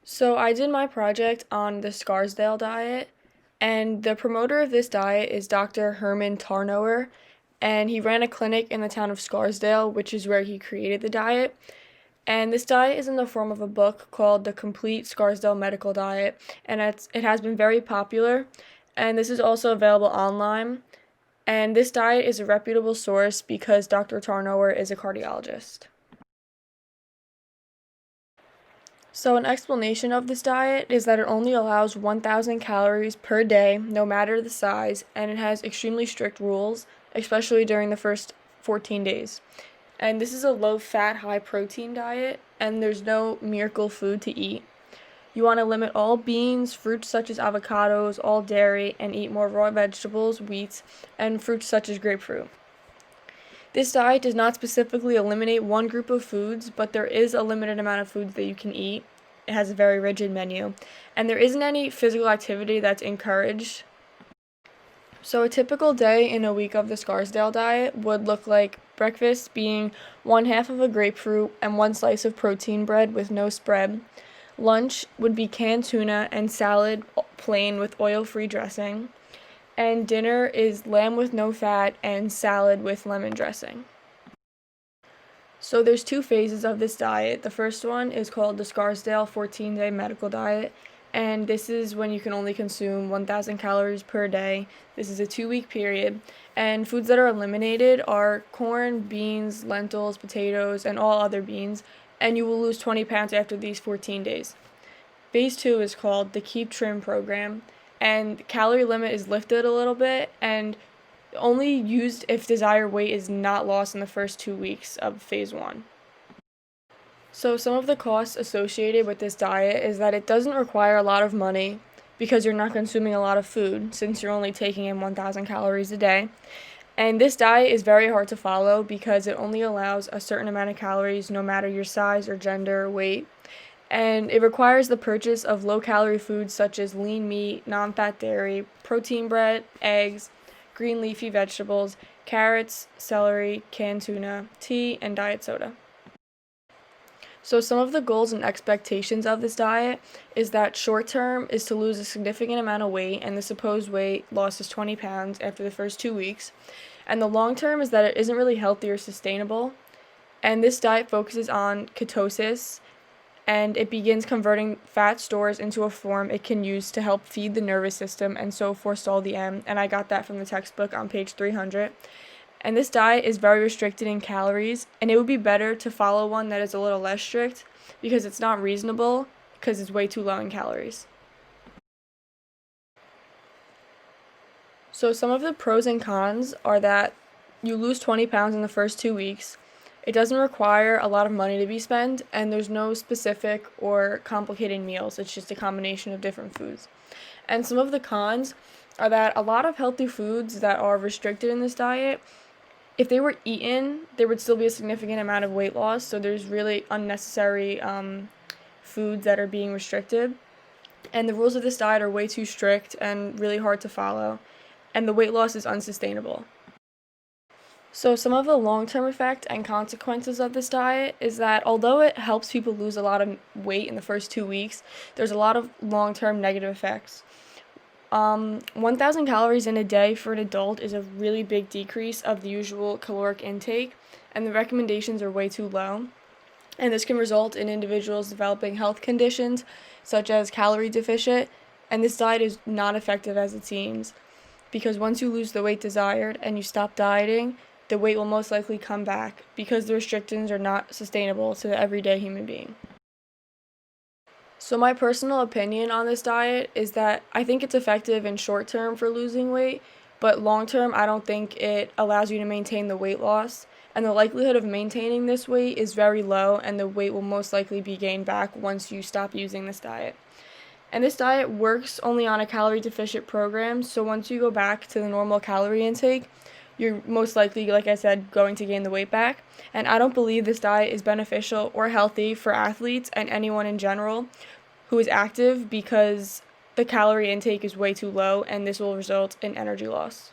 So I did my project on the Scarsdale diet, and the promoter of this diet is Dr. Herman Tarnower, and he ran a clinic in the town of Scarsdale, which is where he created the diet. And this diet is in the form of a book called The Complete Scarsdale Medical Diet, and it has been very popular, and this is also available online. And this diet is a reputable source because Dr. Tarnower is a cardiologist. So, an explanation of this diet is that it only allows 1,000 calories per day, no matter the size, and it has extremely strict rules, especially during the first 14 days. And this is a low fat, high protein diet, and there's no miracle food to eat. You want to limit all beans, fruits such as avocados, all dairy, and eat more raw vegetables, wheat, and fruits such as grapefruit. This diet does not specifically eliminate one group of foods, but there is a limited amount of foods that you can eat. It has a very rigid menu, and there isn't any physical activity that's encouraged. So, a typical day in a week of the Scarsdale diet would look like breakfast being one half of a grapefruit and one slice of protein bread with no spread. Lunch would be canned tuna and salad plain with oil free dressing. And dinner is lamb with no fat and salad with lemon dressing. So there's two phases of this diet. The first one is called the Scarsdale 14-day medical diet, and this is when you can only consume 1,000 calories per day. This is a 2-week period, and foods that are eliminated are corn, beans, lentils, potatoes, and all other beans, and you will lose 20 pounds after these 14 days. Phase 2 is called the Keep Trim program, and calorie limit is lifted a little bit and only used if desired weight is not lost in the first 2 weeks of phase 1. So some of the costs associated with this diet is that it doesn't require a lot of money because you're not consuming a lot of food since you're only taking in 1,000 calories a day. And this diet is very hard to follow because it only allows a certain amount of calories no matter your size or gender or weight. And it requires the purchase of low-calorie foods such as lean meat, non-fat dairy, protein bread, eggs, green leafy vegetables, carrots, celery, canned tuna, tea, and diet soda. So some of the goals and expectations of this diet is that short term is to lose a significant amount of weight, and the supposed weight loss is 20 pounds after the first 2 weeks. And the long term is that it isn't really healthy or sustainable. And this diet focuses on ketosis, and it begins converting fat stores into a form it can use to help feed the nervous system and so forestall the end. And I got that from the textbook on page 300. And this diet is very restricted in calories, and it would be better to follow one that is a little less strict because it's not reasonable because it's way too low in calories. So some of the pros and cons are that you lose 20 pounds in the first 2 weeks. It doesn't require a lot of money to be spent, and there's no specific or complicated meals. It's just a combination of different foods. And some of the cons are that a lot of healthy foods that are restricted in this diet, if they were eaten, there would still be a significant amount of weight loss. So there's really unnecessary foods that are being restricted. And the rules of this diet are way too strict and really hard to follow. And the weight loss is unsustainable. So some of the long-term effect and consequences of this diet is that although it helps people lose a lot of weight in the first 2 weeks, there's a lot of long-term negative effects. 1,000 calories in a day for an adult is a really big decrease of the usual caloric intake, and the recommendations are way too low. And this can result in individuals developing health conditions such as calorie deficit, and this diet is not effective as it seems, because once you lose the weight desired and you stop dieting, the weight will most likely come back because the restrictions are not sustainable to the everyday human being. So my personal opinion on this diet is that I think it's effective in short term for losing weight, but long term I don't think it allows you to maintain the weight loss, and the likelihood of maintaining this weight is very low, and the weight will most likely be gained back once you stop using this diet. And this diet works only on a calorie deficit program, so once you go back to the normal calorie intake, you're most likely, like I said, going to gain the weight back. And I don't believe this diet is beneficial or healthy for athletes and anyone in general who is active because the calorie intake is way too low, and this will result in energy loss.